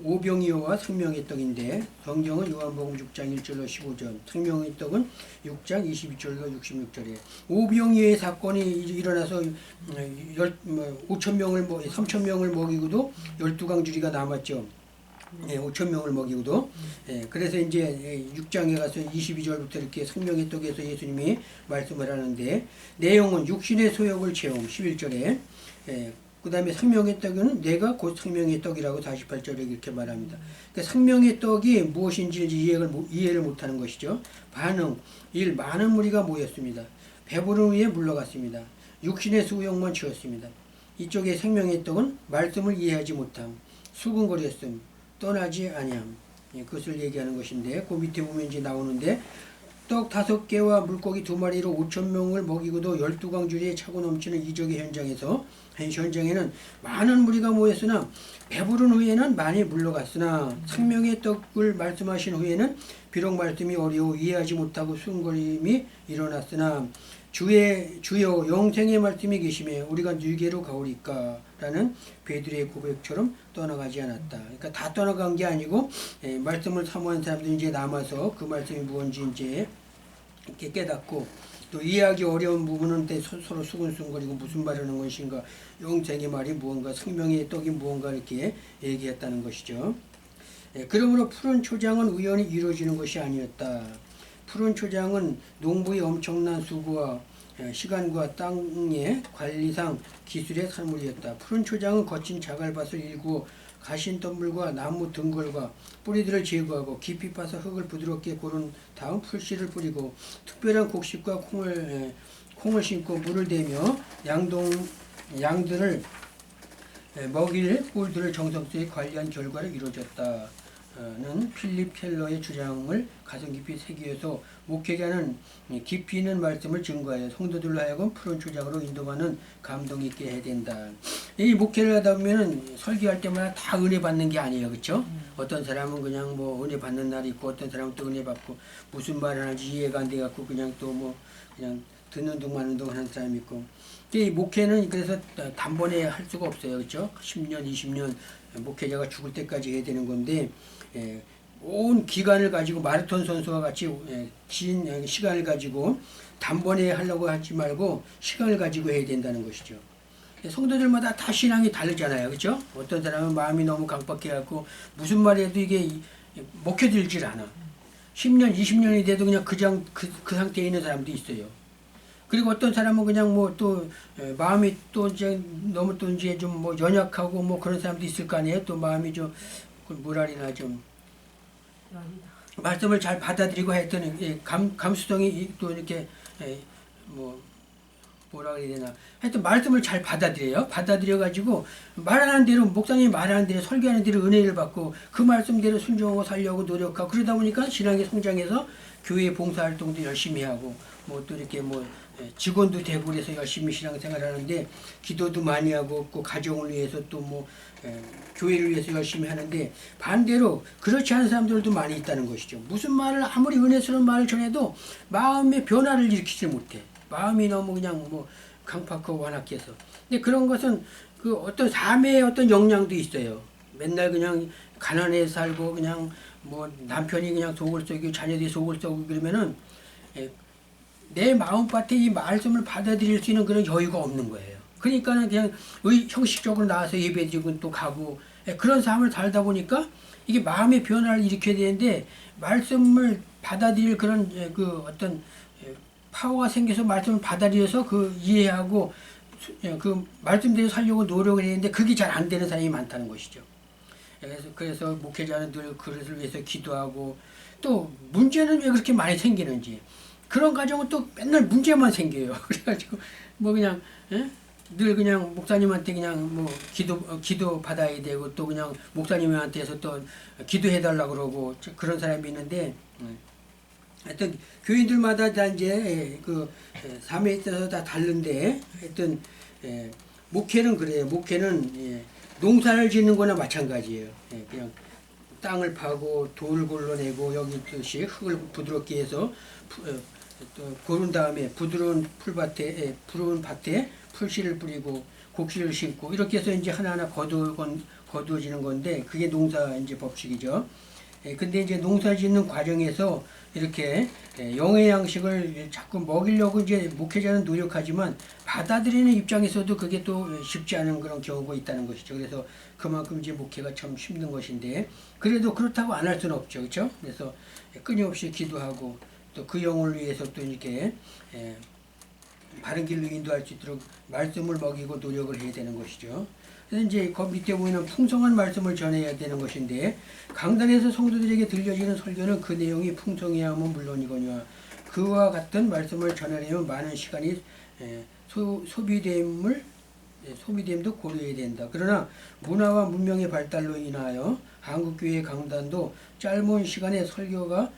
오병이어와 생명의 떡인데 성경은 요한복음 6장 1절로 15절, 생명의 떡은 6장 22절로 66절에 오병이어의 사건이 일어나서 3,000명을 먹이고도 12강주리가 남았죠. 5,000명을 먹이고도. 그래서 이제 6장에 가서 22절부터 이렇게 생명의 떡에서 예수님이 말씀을 하는데 내용은 육신의 소욕을 채움 11절에 그 다음에 생명의 떡은 내가 곧 생명의 떡이라고 48절에 이렇게 말합니다. 그러니까 생명의 떡이 무엇인지 이해를 못하는 것이죠. 반응, 1. 많은 무리가 모였습니다. 배부른 후에 물러갔습니다. 육신의 수욕만 채웠습니다. 이쪽에 생명의 떡은 말씀을 이해하지 못함, 수군거렸음, 떠나지 아니함. 그것을 얘기하는 것인데 그 밑에 보면 이제 나오는데 떡 5개와 물고기 2마리로 5,000명을 먹이고도 12강주리에 차고 넘치는 이적의 현장에는 많은 무리가 모였으나 배부른 후에는 많이 물러갔으나 생명의 떡을 말씀하신 후에는 비록 말씀이 어려워 이해하지 못하고 수군거림이 일어났으나 주여 영생의 말씀이 계심에 우리가 누게로 가오리까 라는 베드로의 고백처럼 떠나가지 않았다. 그러니까 다 떠나간 게 아니고 말씀을 사모하는 사람들이 이제 남아서 그 말씀이 무엇인지 이제 이렇게 깨닫고 또 이해하기 어려운 부분은 서로 수근수근거리고 무슨 말하는 것인가, 영생의 말이 무언가, 생명의 떡이 무언가 이렇게 얘기했다는 것이죠. 그러므로 푸른 초장은 우연히 이루어지는 것이 아니었다. 푸른 초장은 농부의 엄청난 수고와 시간과 땅의 관리상 기술의 산물이었다. 푸른 초장은 거친 자갈밭을 일구어 가신덤불과 나무 등걸과 뿌리들을 제거하고 깊이 파서 흙을 부드럽게 고른 다음 풀씨를 뿌리고 특별한 곡식과 콩을 심고 물을 대며 양들을 먹일 꿀들을 정성스레 관리한 결과를 이루어졌다. 는 필립 켈러의 주장을 가슴 깊이 새기어서 목회자는 깊이 있는 말씀을 증거하여 성도들로 하여금 푸른 초장으로 인도하는 감동 있게 해야 된다. 이 목회를 하다 보면은 설교할 때마다 다 은혜 받는 게 아니에요, 그렇죠? 어떤 사람은 그냥 뭐 은혜 받는 날이 있고 어떤 사람은 또 은혜 받고 무슨 말을 하는지 이해가 안 돼 갖고 그냥 또 뭐 그냥 듣는 둥 마는 둥 하는 사람이 있고. 이 목회는 그래서 단번에 할 수가 없어요, 그렇죠? 10년, 20년 목회자가 죽을 때까지 해야 되는 건데. 온 기간을 가지고 마라톤 선수와 같이 긴 시간을 가지고 단번에 하려고 하지 말고 시간을 가지고 해야 된다는 것이죠. 성도들마다 다 신앙이 다르잖아요, 그렇죠? 어떤 사람은 마음이 너무 강박해갖고 무슨 말해도 이게 먹혀들질 않아. 10년, 20년이 돼도 그냥 그 상태에 있는 사람도 있어요. 그리고 어떤 사람은 그냥 뭐 또 마음이 또 이제 너무 또 이제 좀 뭐 연약하고 뭐 그런 사람도 있을 거 아니에요. 또 마음이 좀 뭐랄이나 좀 말씀을 잘 받아들이고 했더니 감수성이 또 이렇게 뭐라 그래야 되나 하여튼 말씀을 잘 받아들여 가지고 말하는 대로 목사님이 말하는 대로 설교하는 대로 은혜를 받고 그 말씀대로 순종하고 살려고 노력하고 그러다 보니까 신앙의 성장해서 교회 봉사활동도 열심히 하고 뭐 또 이렇게 뭐 직원도 되고 그래서 열심히 신앙생활하는데 기도도 많이 하고 또 가정을 위해서 또 뭐 교회를 위해서 열심히 하는데 반대로 그렇지 않은 사람들도 많이 있다는 것이죠. 무슨 말을 아무리 은혜스러운 말을 전해도 마음의 변화를 일으키지 못해. 마음이 너무 그냥 뭐 강팍하고 완악해서. 근데 그런 것은 그 어떤 삶의 어떤 영향도 있어요. 맨날 그냥 가난해 살고 그냥 뭐 남편이 그냥 속을 썩이고 자녀들이 속을 썩이고 그러면은 내 마음밭에 이 말씀을 받아들일 수 있는 그런 여유가 없는 거예요. 그러니까는 그냥 형식적으로 나와서 예배드리고 또 가고 그런 삶을 살다 보니까 이게 마음의 변화를 일으켜야 되는데 말씀을 받아들일 그런 그 어떤 파워가 생겨서 말씀을 받아들여서 그 이해하고 그 말씀대로 살려고 노력을 했는데 그게 잘 안 되는 사람이 많다는 것이죠. 그래서 목회자는 늘 그것을 위해서 기도하고 또 문제는 왜 그렇게 많이 생기는지 그런 가정은 또 맨날 문제만 생겨요. 그래가지고 뭐 그냥 예? 늘 그냥 목사님한테 그냥 뭐 기도 받아야 되고 또 그냥 목사님한테서 또 기도해달라 그러고 그런 사람이 있는데 하여튼 교인들마다 다 이제 그 삶에 있어서 다 다른데 하여튼 목회는 그래요. 목회는 농사를 짓는 거나 마찬가지예요. 그냥 땅을 파고 돌을 골라내고 여기 뜻이 흙을 부드럽게 해서 또 고른 다음에 부드러운 풀밭에 부러운 밭에 풀씨를 뿌리고 곡식을 심고 이렇게 해서 이제 하나하나 거두어지는 건데 그게 농사 이제 법칙이죠. 근데 이제 농사 짓는 과정에서 이렇게 영의 양식을 자꾸 먹이려고 이제 목회자는 노력하지만 받아들이는 입장에서도 그게 또 쉽지 않은 그런 경우가 있다는 것이죠. 그래서 그만큼 이제 목회가 참 힘든 것인데 그래도 그렇다고 안 할 수는 없죠. 그렇죠? 그래서 끊임없이 기도하고 또 그 영혼을 위해서 또 이렇게 바른 길로 인도할 수 있도록 말씀을 먹이고 노력을 해야 되는 것이죠. 그래서 이제 그 밑에 보이는 풍성한 말씀을 전해야 되는 것인데 강단에서 성도들에게 들려지는 설교는 그 내용이 풍성해야 하면 물론이거니와 그와 같은 말씀을 전하려면 많은 시간이 소비됨도 고려해야 된다. 그러나 문화와 문명의 발달로 인하여 한국교회 강단도 짧은 시간에 설교가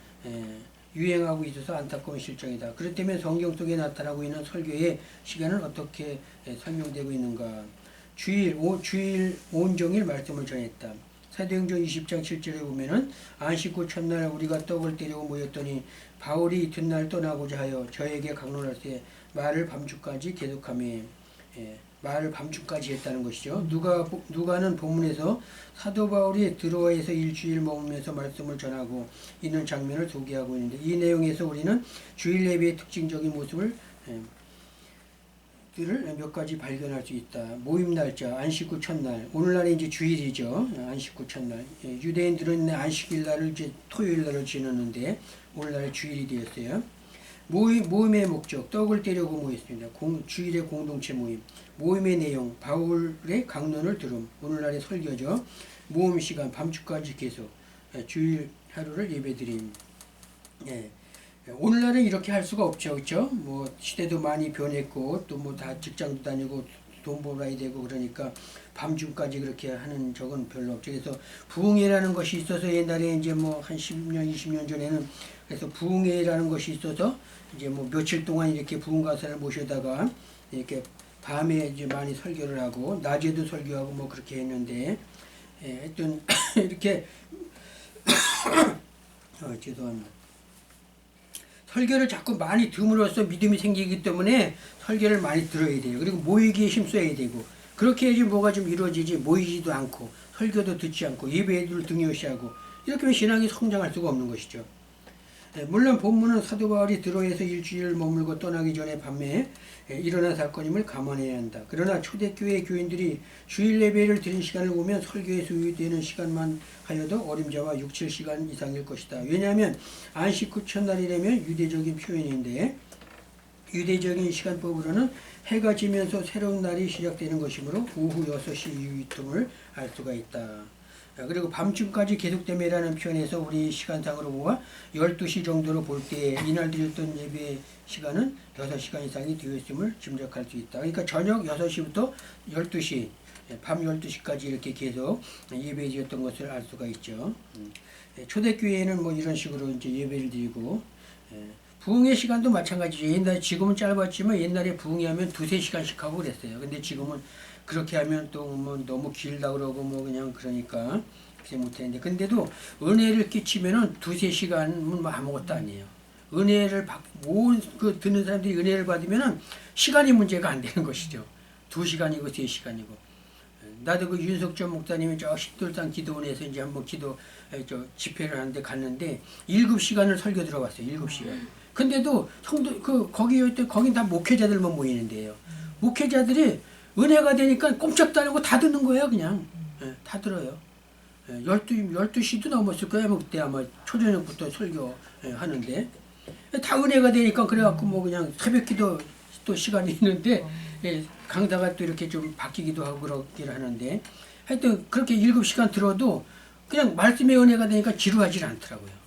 유행하고 있어서 안타까운 실정이다. 그렇다면 성경 속에 나타나고 있는 설교의 시간은 어떻게 설명되고 있는가? 주일 온종일 말씀을 전했다. 사도행전 20장 7절에 보면은 안식 후 첫날 우리가 떡을 떼려고 모였더니 바울이 이튿날 떠나고자 하여 저에게 강론할때 말을 밤중까지 계속하며 말을 밤중까지 했다는 것이죠. 누가는 본문에서 사도 바울이 드로아에서 일주일 머물면서 말씀을 전하고 있는 장면을 소개하고 있는데 이 내용에서 우리는 주일 예배의 특징적인 모습을 몇 가지 발견할 수 있다. 모임 날짜 안식 후 첫날 오늘날이 이제 주일이죠. 안식 후 첫날 유대인들은 안식일 날을 이제 토요일 날을 지냈는데 오늘날 주일이 되었어요. 모임의 목적 떡을 떼려고 모였습니다. 주일의 공동체 모임 모임의 내용 바울의 강론을 들음 오늘날의 설교죠. 모임 시간 밤중까지 계속 주일 하루를 예배드림. 오늘날은 이렇게 할 수가 없죠. 그렇죠? 뭐 시대도 많이 변했고 또 뭐 다 직장도 다니고 돈 벌어야 되고 그러니까 밤중까지 그렇게 하는 적은 별로 없죠. 그래서 부흥회라는 것이 있어서 옛날에 이제 뭐 한 10년 20년 전에는 그래서 부흥회라는 것이 있어서 이제 뭐 며칠 동안 이렇게 부흥가사를 모셔다가 이렇게 밤에 이제 많이 설교를 하고 낮에도 설교하고 뭐 그렇게 했는데 하여튼 이렇게 죄송합니다. 설교를 자꾸 많이 들음으로써 믿음이 생기기 때문에 설교를 많이 들어야 돼요. 그리고 모이기에 힘써야 되고 그렇게 해야지 뭐가 좀 이루어지지 모이지도 않고 설교도 듣지 않고 예배를 등요시하고 이렇게 하면 신앙이 성장할 수가 없는 것이죠. 물론 본문은 사도 바울이 드로아에서 일주일 머물고 떠나기 전에 밤에 일어난 사건임을 감안해야 한다. 그러나 초대교회 교인들이 주일 예배를 드린 시간을 보면 설교에 소요되는 시간만 하여도 어림잡아 6, 7시간 이상일 것이다. 왜냐하면 안식 후 첫날이라면 유대적인 표현인데 유대적인 시간법으로는 해가 지면서 새로운 날이 시작되는 것이므로 오후 6시 이후임을 알 수가 있다. 그리고 밤중까지 계속됨이라는 표현에서 우리 시간상으로 보아 12시 정도로 볼 때 이날 드렸던 예배 시간은 6시간 이상이 되었음을 짐작할 수 있다. 그러니까 저녁 6시부터 12시, 밤 12시까지 이렇게 계속 예배 드렸던 것을 알 수가 있죠. 초대교회에는 뭐 이런 식으로 이제 예배를 드리고 부흥의 시간도 마찬가지죠. 옛날 지금은 짧았지만 옛날에 부흥회하면 2-3시간씩 하고 그랬어요. 근데 지금은 그렇게 하면 또 뭐 너무 길다 그러고 뭐 그냥 그러니까 그렇게 못했는데 근데도 은혜를 끼치면은 2-3시간은 뭐 아무것도 아니에요. 은혜를 그 듣는 사람들이 은혜를 받으면은 시간이 문제가 안 되는 것이죠. 2시간이고 3시간이고. 나도 그 윤석전 목사님이 저 식돌산 기도원에서 이제 한번 집회를 하는데 갔는데 7시간을 설교 들어봤어요. 7시간. 근데도 성도 거긴 다 목회자들만 모이는데요. 목회자들이 은혜가 되니까 꼼짝도 안 하고 다 듣는 거예요, 그냥. 다 들어요. 12시도 넘었을 거예요, 그때 아마 초저녁부터 설교 하는데. 다 은혜가 되니까 그래갖고 뭐 그냥 새벽 기도 또 시간이 있는데, 강사가 또 이렇게 좀 바뀌기도 하고 그러기를 하는데, 하여튼 그렇게 7시간 들어도 그냥 말씀의 은혜가 되니까 지루하지 않더라고요.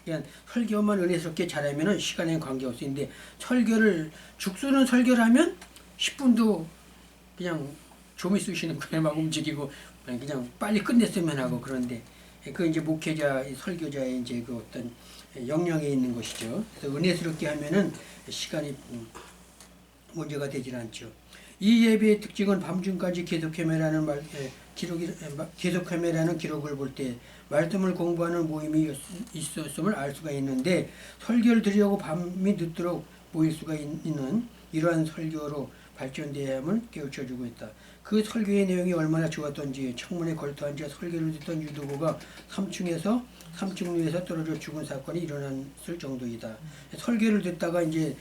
그냥 설교만 은혜스럽게 잘하면은 시간에 관계없어요. 근데 설교를 죽수는 설교를 하면 10분도 그냥 좀이 쑤시는 거에 막 움직이고 그냥 빨리 끝냈으면 하고 그런데 그 이제 목회자 설교자의 이제 그 어떤 역량에 있는 것이죠. 그래서 은혜스럽게 하면은 시간이 문제가 되질 않죠. 이 예배의 특징은 밤중까지 계속 헤매라는 계속 헤매라는 기록을 볼 때 말씀을 공부하는 모임이 있었음을 알 수가 있는데 설교를 드리려고 밤이 늦도록 모일 수가 있는 이러한 설교로 발전되어야 함을 깨우쳐주고 있다. 그 설교의 내용이 얼마나 좋았던지 창문에 걸터 앉아 설교를 듣던 유도부가 3층 위에서 떨어져 죽은 사건이 일어났을 정도이다. 설교를 듣다가 이제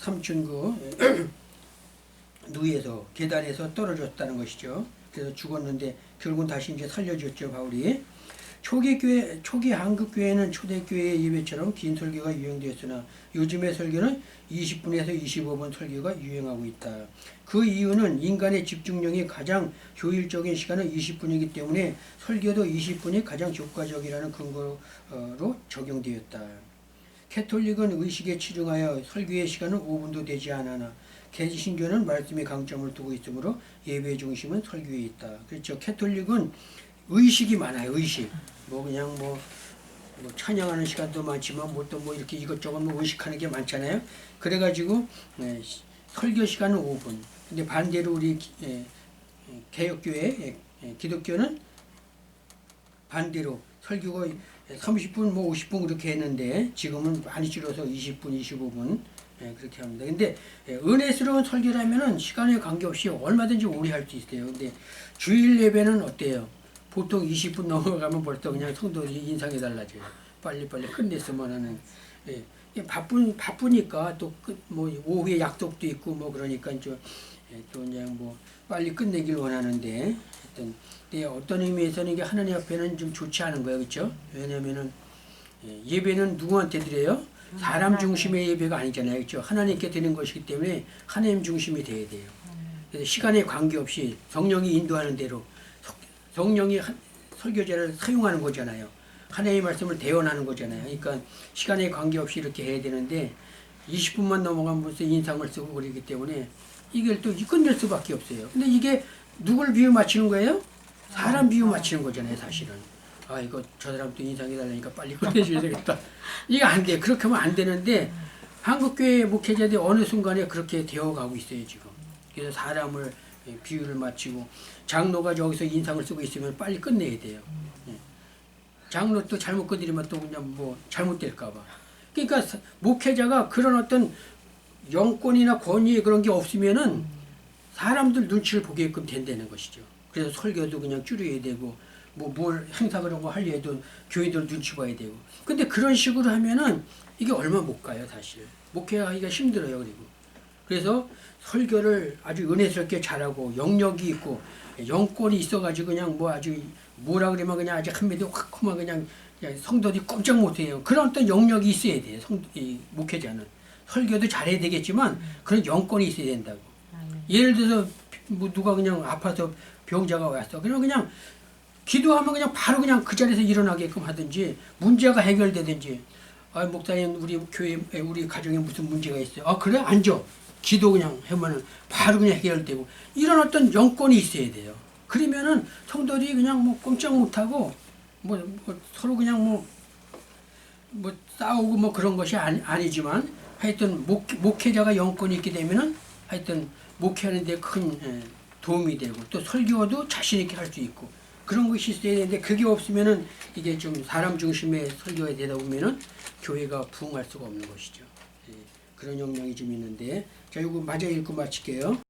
3층 그 누에서 계단에서 떨어졌다는 것이죠. 그래서 죽었는데 결국은 다시 이제 살려줬죠, 바울이. 초기 한국 교회는 초대교회의 예배처럼 긴 설교가 유행되었으나 요즘의 설교는 20분에서 25분 설교가 유행하고 있다. 그 이유는 인간의 집중력이 가장 효율적인 시간은 20분이기 때문에 설교도 20분이 가장 효과적이라는 근거로 적용되었다. 캐톨릭은 의식에 치중하여 설교의 시간은 5분도 되지 않으나 개신교는 말씀에 강점을 두고 있으므로 예배의 중심은 설교에 있다. 그렇죠. 캐톨릭은 의식이 많아요. 의식. 그냥 찬양하는 시간도 많지만 또 이렇게 이것저것 의식하는 게 많잖아요. 그래가지고 설교 시간은 5분. 근데 반대로 우리 개혁교회 기독교는 반대로 설교가 30분 50분 그렇게 했는데 지금은 많이 줄여서 20분 25분 그렇게 합니다. 근데 은혜스러운 설교라면은 시간에 관계없이 얼마든지 오래 할 수 있어요. 근데 주일 예배는 어때요? 보통 20분 넘어가면 벌써 그냥 성도들이 인상이 달라져요. 빨리빨리 끝냈으면 하는. 바쁘니까 또 오후에 약속도 있고 그러니까 또 그냥 빨리 끝내길 원하는데 어떤 의미에서는 이게 하나님 앞에는 좀 좋지 않은 거예요. 그렇죠? 왜냐면은 예배는 누구한테 드려요? 사람 중심의 예배가 아니잖아요. 그렇죠? 하나님께 드리는 것이기 때문에 하나님 중심이 돼야 돼요. 그래서 시간에 관계없이 성령이 인도하는 대로 성령이 설교자를 사용하는 거잖아요. 하나님의 말씀을 대언하는 거잖아요. 그러니까 시간에 관계없이 이렇게 해야 되는데 20분만 넘어가면 벌써 인상을 쓰고 그러기 때문에 이걸 또 끝낼 수밖에 없어요. 근데 이게 누굴 비유 맞추는 거예요? 사람 비유 맞추는 거잖아요, 사실은. 이거 저 사람 또 인상이 달라니까 빨리 끝내줘야 되겠다. 이게 안 돼. 그렇게 하면 안 되는데 한국교회 목회자들이 어느 순간에 그렇게 되어가고 있어요, 지금. 그래서 사람을 비유를 맞추고 장로가 저기서 인상을 쓰고 있으면 빨리 끝내야 돼요. 장로 또 잘못 건드리면 또 그냥 잘못될까 봐. 그러니까 목회자가 그런 어떤 영권이나 권위 그런 게 없으면은 사람들 눈치를 보게끔 된다는 것이죠. 그래서 설교도 그냥 줄여야 되고 뭘 행사 그런 거 하려 해도 교회들 눈치 봐야 되고. 근데 그런 식으로 하면은 이게 얼마 못 가요, 사실. 목회하기가 힘들어요, 그리고. 그래서 설교를 아주 은혜스럽게 잘하고 영역이 있고 영권이 있어가지고 그냥 아주 뭐라 그러면 그냥 아주 한마디 확 하면 그냥 성도들이 꼼짝 못해요. 그런 어떤 영역이 있어야 돼요. 목회자는. 설교도 잘해야 되겠지만 그런 영권이 있어야 된다고. 예를 들어서 누가 그냥 아파서 병자가 왔어. 그냥 기도하면 그냥 바로 그냥 그 자리에서 일어나게끔 하든지 문제가 해결되든지 목사님 우리 교회 우리 가정에 무슨 문제가 있어요. 그래 앉아. 기도 그냥 하면은 바로 그냥 해결되고 이런 어떤 영권이 있어야 돼요. 그러면은 성도들이 그냥 꼼짝 못하고 서로 그냥 싸우고 그런 것이 아니지만 하여튼 목회자가 영권이 있게 되면은 하여튼 목회하는 데 큰 도움이 되고 또 설교도 자신 있게 할 수 있고 그런 것이 있어야 되는데 그게 없으면은 이게 좀 사람 중심의 설교가 되다 보면은 교회가 부흥할 수가 없는 것이죠. 그런 영향이 좀 있는데 자 이거 마저 읽고 마칠게요.